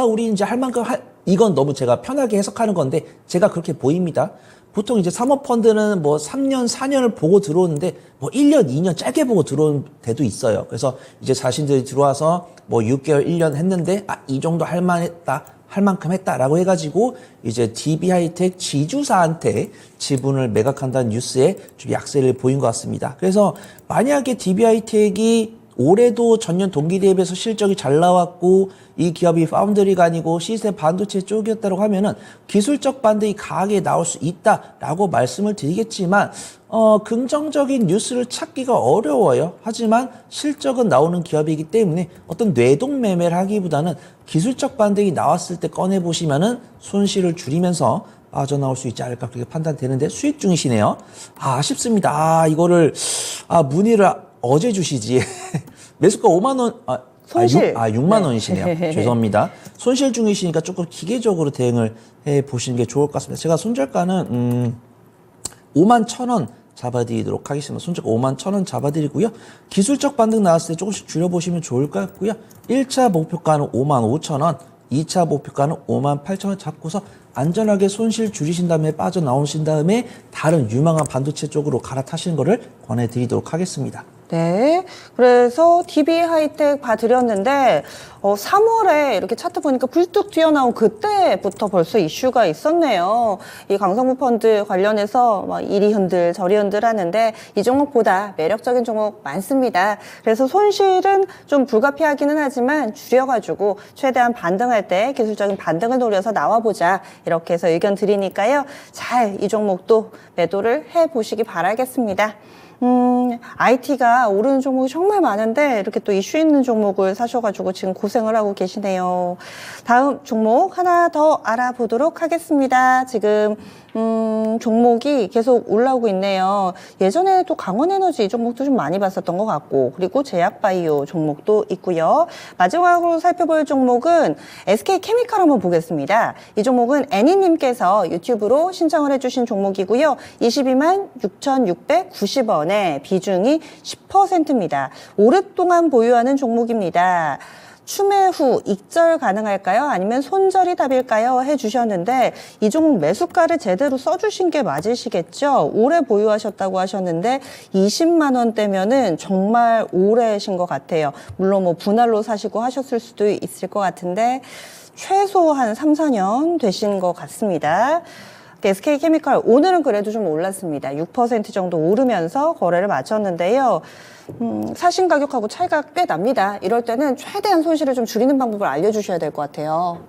우리 이제 할 만큼 이건 너무 제가 편하게 해석하는 건데 제가 그렇게 보입니다. 보통 이제 사모펀드는 뭐 3년, 4년을 보고 들어오는데 뭐 1년, 2년 짧게 보고 들어온 데도 있어요. 그래서 이제 자신들이 들어와서 뭐 6개월, 1년 했는데 이 정도 할 만했다. 할 만큼 했다라고 해가지고 이제 DB하이텍 지주사한테 지분을 매각한다는 뉴스에 좀 약세를 보인 것 같습니다. 그래서 만약에 DB하이텍이 올해도 전년 동기 대비해서 실적이 잘 나왔고 이 기업이 파운드리가 아니고 시스템 반도체 쪽이었다고 하면은 기술적 반등이 강하게 나올 수 있다라고 말씀을 드리겠지만 긍정적인 뉴스를 찾기가 어려워요. 하지만 실적은 나오는 기업이기 때문에 어떤 뇌동 매매를 하기보다는 기술적 반등이 나왔을 때 꺼내 보시면은 손실을 줄이면서 빠져나올 수 있지 않을까 그렇게 판단되는데 수익 중이시네요. 아쉽습니다. 이거를 문의를 어제 주시지. 매수가 5만 원. 손실. 6만 원이시네요. 죄송합니다. 손실 중이시니까 조금 기계적으로 대응을 해 보시는 게 좋을 것 같습니다. 제가 손절가는 5만 1,000원 잡아드리도록 하겠습니다. 손절가 5만 1,000원 잡아드리고요. 기술적 반등 나왔을 때 조금씩 줄여보시면 좋을 것 같고요. 1차 목표가는 5만 5,000원, 2차 목표가는 5만 8,000원 잡고서 안전하게 손실 줄이신 다음에 빠져나오신 다음에 다른 유망한 반도체 쪽으로 갈아타시는 거를 권해드리도록 하겠습니다. 네. 그래서 DB하이텍 봐드렸는데, 3월에 이렇게 차트 보니까 불뚝 튀어나온 그때부터 벌써 이슈가 있었네요. 이 강성부 펀드 관련해서 막 이리 흔들 저리 흔들 하는데 이 종목보다 매력적인 종목 많습니다. 그래서 손실은 좀 불가피하기는 하지만 줄여가지고 최대한 반등할 때 기술적인 반등을 노려서 나와보자. 이렇게 해서 의견 드리니까요. 잘 이 종목도 매도를 해보시기 바라겠습니다. IT가 오르는 종목이 정말 많은데 이렇게 또 이슈 있는 종목을 사셔가지고 지금 고생을 하고 계시네요. 다음 종목 하나 더 알아보도록 하겠습니다. 지금 종목이 계속 올라오고 있네요. 예전에 또 강원에너지 이 종목도 좀 많이 봤었던 것 같고 그리고 제약바이오 종목도 있고요. 마지막으로 살펴볼 종목은 SK케미칼 한번 보겠습니다. 이 종목은 애니님께서 유튜브로 신청을 해주신 종목이고요. 22만 6,690원에 비중이 10%입니다. 오랫동안 보유하는 종목입니다. 추매 후 익절 가능할까요? 아니면 손절이 답일까요? 해주셨는데 이 종목 매수가를 제대로 써주신 게 맞으시겠죠? 오래 보유하셨다고 하셨는데 20만 원대면은 정말 오래신 것 같아요. 물론 뭐 분할로 사시고 하셨을 수도 있을 것 같은데 최소 한 3, 4년 되신 것 같습니다. SK케미칼 오늘은 그래도 좀 올랐습니다. 6% 정도 오르면서 거래를 마쳤는데요. 사신 가격하고 차이가 꽤 납니다. 이럴 때는 최대한 손실을 좀 줄이는 방법을 알려주셔야 될 것 같아요.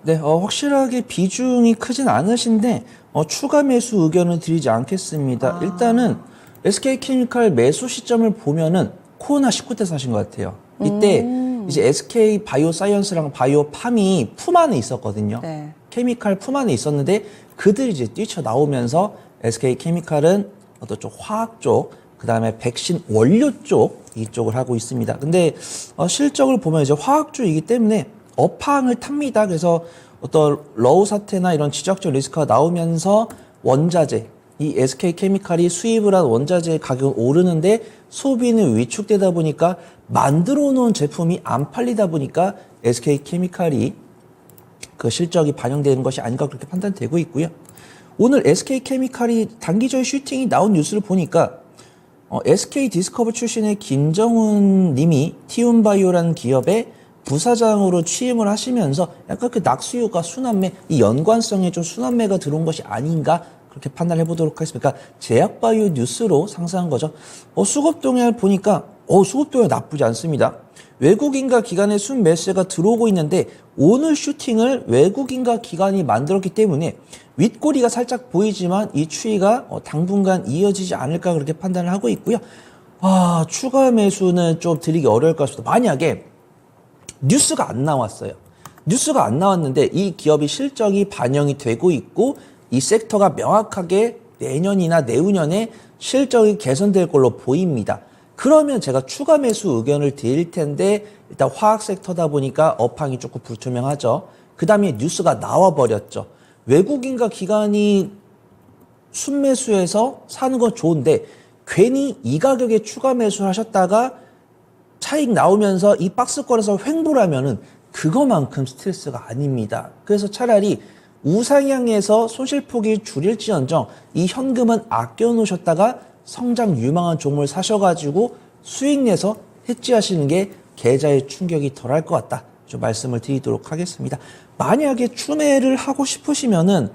네, 확실하게 비중이 크진 않으신데 추가 매수 의견을 드리지 않겠습니다. 일단은 SK케미칼 매수 시점을 보면은 코로나 19때 사신 것 같아요. 이때 이제 SK 바이오사이언스랑 바이오팜이 품 안에 있었거든요. 네. 케미칼 품 안에 있었는데 그들이 이제 뛰쳐나오면서 SK케미칼은 어떤 쪽 화학 쪽, 그 다음에 백신 원료 쪽 이쪽을 하고 있습니다. 근데 실적을 보면 이제 화학 쪽이기 때문에 업황을 탑니다. 그래서 어떤 러우 사태나 이런 지적적 리스크가 나오면서 원자재, 이 SK케미칼이 수입을 한 원자재 가격은 오르는데 소비는 위축되다 보니까 만들어 놓은 제품이 안 팔리다 보니까 SK케미칼이 그 실적이 반영되는 것이 아닌가 그렇게 판단되고 있고요. 오늘 SK케미칼이 단기적인 슈팅이 나온 뉴스를 보니까 SK디스커버 출신의 김정훈 님이 티움바이오라는 기업의 부사장으로 취임을 하시면서 약간 그 낙수효과 순환매, 이 연관성에 좀 순환매가 들어온 것이 아닌가 그렇게 판단해 보도록 하겠습니다. 그러니까 제약바이오 뉴스로 상승한 거죠. 수급동향을 보니까 수급동향 나쁘지 않습니다. 외국인과 기관의 순매수가 들어오고 있는데 오늘 슈팅을 외국인과 기관이 만들었기 때문에 윗꼬리가 살짝 보이지만 이 추이가 당분간 이어지지 않을까 그렇게 판단을 하고 있고요. 추가 매수는 좀 드리기 어려울 것 같습니다. 만약에 뉴스가 안 나왔어요. 뉴스가 안 나왔는데 이 기업이 실적이 반영이 되고 있고 이 섹터가 명확하게 내년이나 내후년에 실적이 개선될 걸로 보입니다. 그러면 제가 추가 매수 의견을 드릴 텐데 일단 화학 섹터다 보니까 업황이 조금 불투명하죠. 그 다음에 뉴스가 나와버렸죠. 외국인과 기관이 순매수해서 사는 건 좋은데 괜히 이 가격에 추가 매수를 하셨다가 차익 나오면서 이 박스권에서 횡보를 하면은 그거만큼 스트레스가 아닙니다. 그래서 차라리 우상향에서 손실폭이 줄일지언정 이 현금은 아껴 놓으셨다가 성장 유망한 종목을 사셔가지고 수익 내서 해지하시는 게 계좌의 충격이 덜할 것 같다. 좀 말씀을 드리도록 하겠습니다. 만약에 추매를 하고 싶으시면은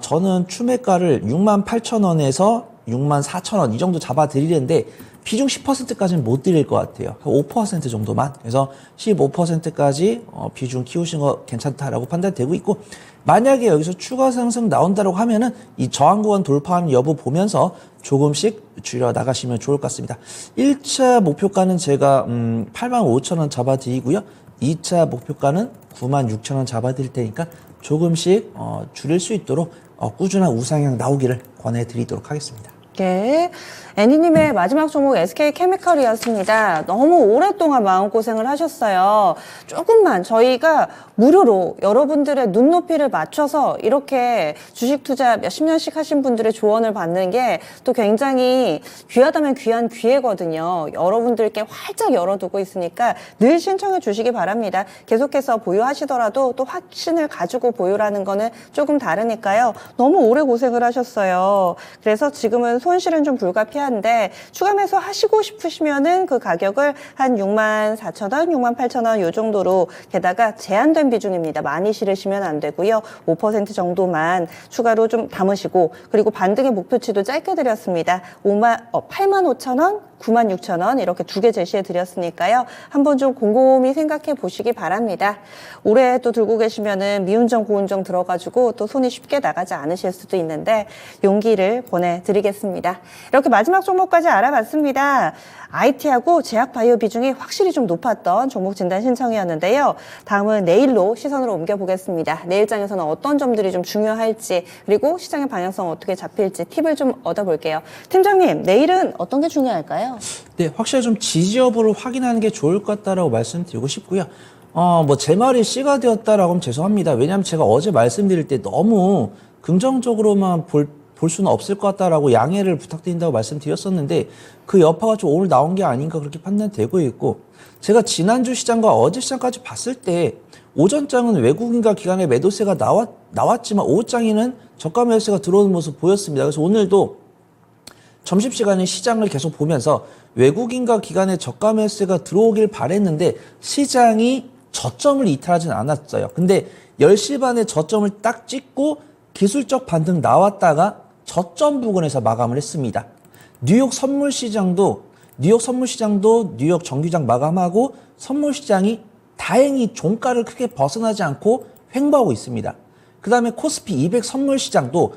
저는 추매가를 68,000원에서 64,000원 이 정도 잡아 드리는데 비중 10%까지는 못 드릴 것 같아요. 5% 정도만. 그래서 15%까지 비중 키우신 거 괜찮다라고 판단되고 있고, 만약에 여기서 추가 상승 나온다고 하면은 이 저항구간 돌파하는 여부 보면서 조금씩 줄여 나가시면 좋을 것 같습니다. 1차 목표가는 제가 85,000원 잡아 드리고요. 2차 목표가는 96,000원 잡아 드릴 테니까 조금씩 줄일 수 있도록 꾸준한 우상향 나오기를 권해 드리도록 하겠습니다. 네. 애니님의 마지막 종목 SK케미칼이었습니다. 너무 오랫동안 마음고생을 하셨어요. 조금만 저희가 무료로 여러분들의 눈높이를 맞춰서 이렇게 주식 투자 몇십 년씩 하신 분들의 조언을 받는 게 또 굉장히 귀하다면 귀한 기회거든요. 여러분들께 활짝 열어두고 있으니까 늘 신청해 주시기 바랍니다. 계속해서 보유하시더라도 또 확신을 가지고 보유라는 거는 조금 다르니까요. 너무 오래 고생을 하셨어요. 그래서 지금은 손실은 좀 불가피한데 추가 매수 하시고 싶으시면은 그 가격을 한 64,000원, 68,000원 요 정도로, 게다가 제한된 비중입니다. 많이 실으시면 안 되고요. 5% 정도만 추가로 좀 담으시고, 그리고 반등의 목표치도 짧게 드렸습니다. 85,000원, 96,000원 이렇게 두 개 제시해 드렸으니까요. 한번 좀 곰곰이 생각해 보시기 바랍니다. 올해 또 들고 계시면은 미운정 고운정 들어가지고 또 손이 쉽게 나가지 않으실 수도 있는데 용기를 보내드리겠습니다. 이렇게 마지막 종목까지 알아봤습니다. IT하고 제약바이오 비중이 확실히 좀 높았던 종목 진단 신청이었는데요. 다음은 내일로 시선으로 옮겨보겠습니다. 내일장에서는 어떤 점들이 좀 중요할지, 그리고 시장의 방향성 어떻게 잡힐지 팁을 좀 얻어볼게요. 팀장님, 내일은 어떤 게 중요할까요? 네, 확실히 좀 지지 여부를 확인하는 게 좋을 것 같다라고 말씀드리고 싶고요. 제 말이 씨가 되었다라고 하면 죄송합니다. 왜냐하면 제가 어제 말씀드릴 때 너무 긍정적으로만 볼 수는 없을 것 같다라고 양해를 부탁드린다고 말씀드렸었는데 그 여파가 좀 오늘 나온 게 아닌가 그렇게 판단되고 있고, 제가 지난주 시장과 어제 시장까지 봤을 때 오전장은 외국인과 기관의 매도세가 나왔지만 오후장에는 저가 매도세가 들어오는 모습 보였습니다. 그래서 오늘도 점심시간에 시장을 계속 보면서 외국인과 기관의 저가 매수세가 들어오길 바랬는데 시장이 저점을 이탈하진 않았어요. 근데 10시 반에 저점을 딱 찍고 기술적 반등 나왔다가 저점 부근에서 마감을 했습니다. 뉴욕 선물시장도 뉴욕 정규장 마감하고 선물시장이 다행히 종가를 크게 벗어나지 않고 횡보하고 있습니다. 그 다음에 코스피 200 선물시장도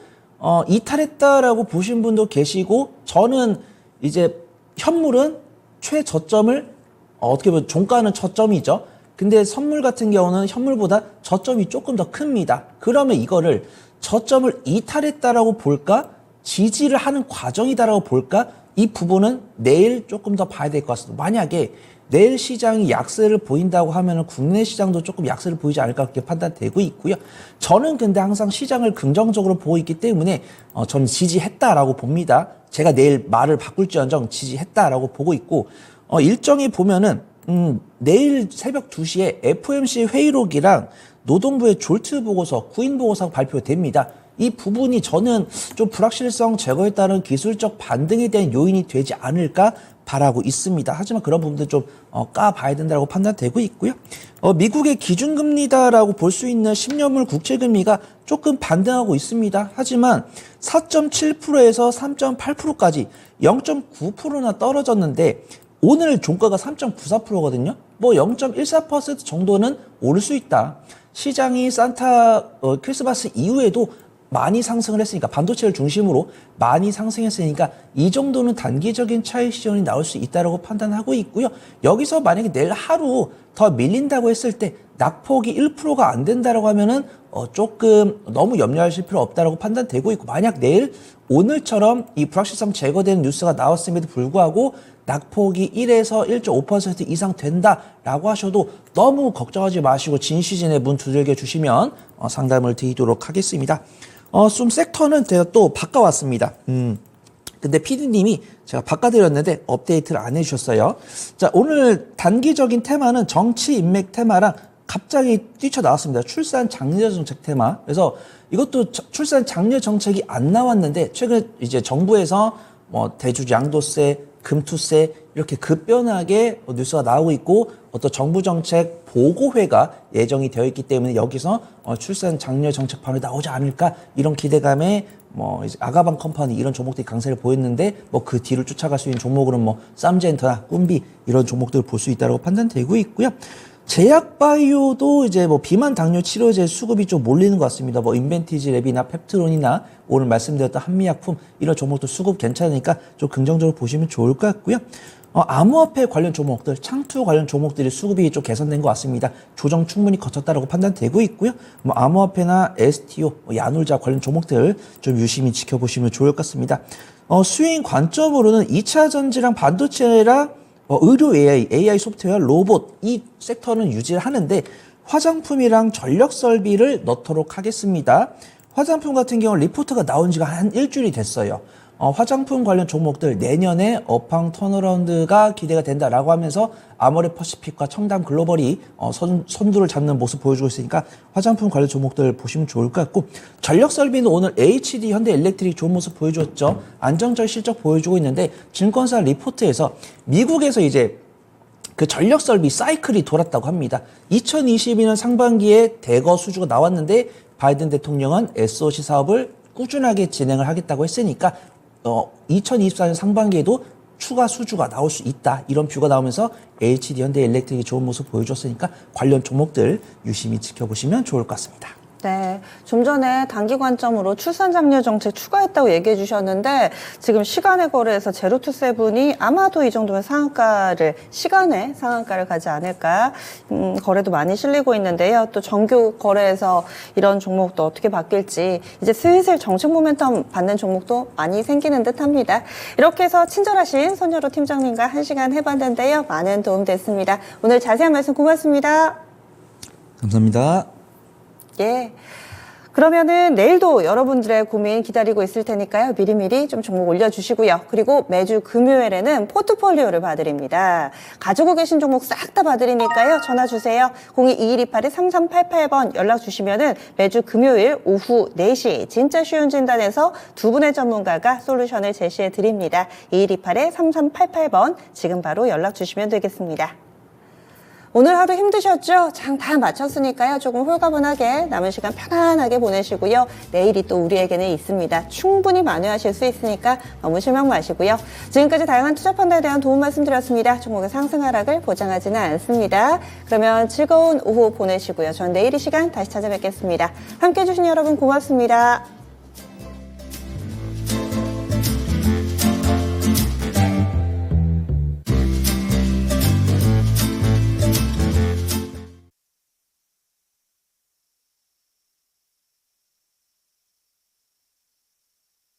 이탈했다라고 보신 분도 계시고, 저는 이제 현물은 최저점을 어떻게 보면 종가는 저점이죠. 근데 선물 같은 경우는 현물보다 저점이 조금 더 큽니다. 그러면 이거를 저점을 이탈했다라고 볼까? 지지를 하는 과정이다라고 볼까? 이 부분은 내일 조금 더 봐야 될 것 같습니다. 만약에 내일 시장이 약세를 보인다고 하면 국내 시장도 조금 약세를 보이지 않을까 그렇게 판단되고 있고요. 저는 근데 항상 시장을 긍정적으로 보고 있기 때문에 저는 지지했다라고 봅니다. 제가 내일 말을 바꿀지언정 지지했다라고 보고 있고, 일정이 보면은 내일 새벽 2시에 FOMC 회의록이랑 노동부의 졸트 보고서, 구인 보고서가 발표됩니다. 이 부분이 저는 좀 불확실성 제거에 따른 기술적 반등에 대한 요인이 되지 않을까 바라고 있습니다. 하지만 그런 부분도 좀 까봐야 된다고 판단되고 있고요. 미국의 기준금리다라고 볼 수 있는 10년물 국채금리가 조금 반등하고 있습니다. 하지만 4.7%에서 3.8%까지 0.9%나 떨어졌는데 오늘 종가가 3.94%거든요. 0.14% 정도는 오를 수 있다. 시장이 크리스마스 이후에도 많이 상승을 했으니까, 반도체를 중심으로 많이 상승했으니까 이 정도는 단기적인 차익 시전이 나올 수 있다고 판단하고 있고요. 여기서 만약에 내일 하루 더 밀린다고 했을 때 낙폭이 1%가 안 된다라고 하면은 조금 너무 염려하실 필요 없다라고 판단되고 있고, 만약 내일 오늘처럼 이 불확실성 제거되는 뉴스가 나왔음에도 불구하고 낙폭이 1에서 1.5% 이상 된다라고 하셔도 너무 걱정하지 마시고 진 시즌에 문 두들겨 주시면 상담을 드리도록 하겠습니다. 좀 섹터는 제가 또 바꿔왔습니다. 근데 PD님이 제가 바꿔드렸는데 업데이트를 안 해주셨어요. 자, 오늘 단기적인 테마는 정치 인맥 테마랑 갑자기 뛰쳐나왔습니다. 출산 장려 정책 테마. 그래서 이것도 출산 장려 정책이 안 나왔는데 최근 이제 정부에서 뭐 대주 양도세, 금투세 이렇게 급변하게 뉴스가 나오고 있고 어떤 정부 정책 보고회가 예정이 되어 있기 때문에 여기서 출산 장려 정책판이 나오지 않을까 이런 기대감에 뭐 이제 아가방 컴퍼니 이런 종목들이 강세를 보였는데 뭐 그 뒤를 쫓아갈 수 있는 종목으로는 뭐 쌈젠터나 꿈비 이런 종목들을 볼 수 있다고 판단되고 있고요. 제약바이오도 이제 뭐 비만 당뇨 치료제 수급이 좀 몰리는 것 같습니다. 뭐 인벤티지 랩이나 펩트론이나 오늘 말씀드렸던 한미약품 이런 종목도 수급 괜찮으니까 좀 긍정적으로 보시면 좋을 것 같고요. 암호화폐 관련 종목들, 창투 관련 종목들이 수급이 좀 개선된 것 같습니다. 조정 충분히 거쳤다라고 판단되고 있고요. 뭐 암호화폐나 STO, 야놀자 관련 종목들 좀 유심히 지켜보시면 좋을 것 같습니다. 수익 관점으로는 2차 전지랑 반도체랑 의료 AI 소프트웨어, 로봇 이 섹터는 유지를 하는데 화장품이랑 전력 설비를 넣도록 하겠습니다. 화장품 같은 경우는 리포트가 나온 지가 한 일주일이 됐어요. 화장품 관련 종목들 내년에 업황 턴어라운드가 기대가 된다라고 하면서 아모레 퍼시픽과 청담 글로벌이 선두를 잡는 모습 보여주고 있으니까 화장품 관련 종목들 보시면 좋을 것 같고 전력 설비는 오늘 HD 현대일렉트릭 좋은 모습 보여줬죠. 안정적 실적 보여주고 있는데 증권사 리포트에서 미국에서 이제 그 전력 설비 사이클이 돌았다고 합니다. 2022년 상반기에 대거 수주가 나왔는데 바이든 대통령은 SOC 사업을 꾸준하게 진행을 하겠다고 했으니까 2024년 상반기에도 추가 수주가 나올 수 있다. 이런 뷰가 나오면서 HD 현대일렉트릭이 좋은 모습 보여줬으니까 관련 종목들 유심히 지켜보시면 좋을 것 같습니다. 네, 좀 전에 단기 관점으로 출산 장려 정책 추가했다고 얘기해 주셨는데 지금 시간의 거래에서 제로투세븐이 아마도 이 정도면 시간에 상한가를 가지 않을까 거래도 많이 실리고 있는데요. 또 정규 거래에서 이런 종목도 어떻게 바뀔지 이제 슬슬 정책 모멘텀 받는 종목도 많이 생기는 듯합니다. 이렇게 해서 친절하신 손여로 팀장님과 1시간 해봤는데요. 많은 도움 됐습니다. 오늘 자세한 말씀 고맙습니다. 감사합니다. 예. 그러면은 내일도 여러분들의 고민 기다리고 있을 테니까요. 미리미리 좀 종목 올려주시고요. 그리고 매주 금요일에는 포트폴리오를 봐드립니다. 가지고 계신 종목 싹 다 봐드리니까요. 전화 주세요. 02-2128-3388번 연락 주시면은 매주 금요일 오후 4시 진짜 쉬운 진단에서 두 분의 전문가가 솔루션을 제시해 드립니다. 2128-3388번 지금 바로 연락 주시면 되겠습니다. 오늘 하루 힘드셨죠? 장 다 마쳤으니까요. 조금 홀가분하게 남은 시간 편안하게 보내시고요. 내일이 또 우리에게는 있습니다. 충분히 만회하실 수 있으니까 너무 실망 마시고요. 지금까지 다양한 투자 펀드에 대한 도움 말씀드렸습니다. 종목의 상승 하락을 보장하지는 않습니다. 그러면 즐거운 오후 보내시고요. 전 내일 이 시간 다시 찾아뵙겠습니다. 함께해 주신 여러분 고맙습니다.